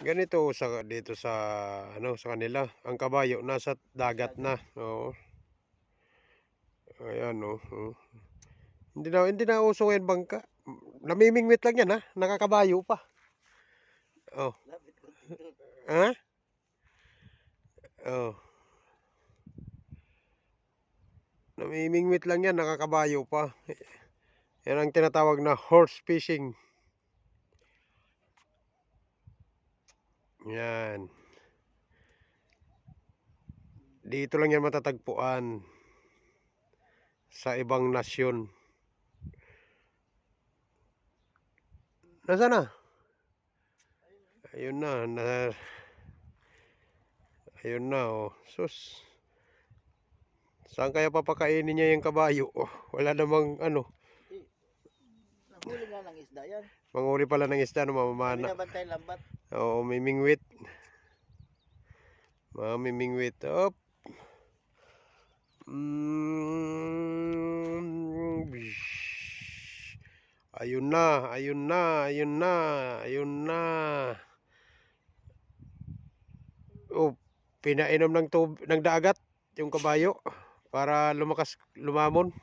Ganito sa dito sa ano sa kanila, ang kabayo nasa dagat na. Dagat. Oo. Ayan oh. Oh. Hindi na uso ngayon bangka. Namimingwit lang yan ha. Nakakabayo pa. Oh. Lapit ko dito. Ha? Oh. Namimingwit lang yan, nakakabayo pa. Yan ang tinatawag na horse fishing. Yan. Dito lang yan matatagpuan. Sa ibang nasyon. Nasaan na? Ayun na. Ayun na oh. Sus. Saan kaya papakainin niya yung kabayo? Oh, wala namang ano. Eh, nahuli nga ng isda yan. Manguri pala ng isda no May mamamana. binabantay lambat. Oo, may mingwit. Mamimingwit. Op. Ayun na, ayun na, ayun na, ayun na. Oh, pinainom ng dagat yung kabayo para lumakas lumamon.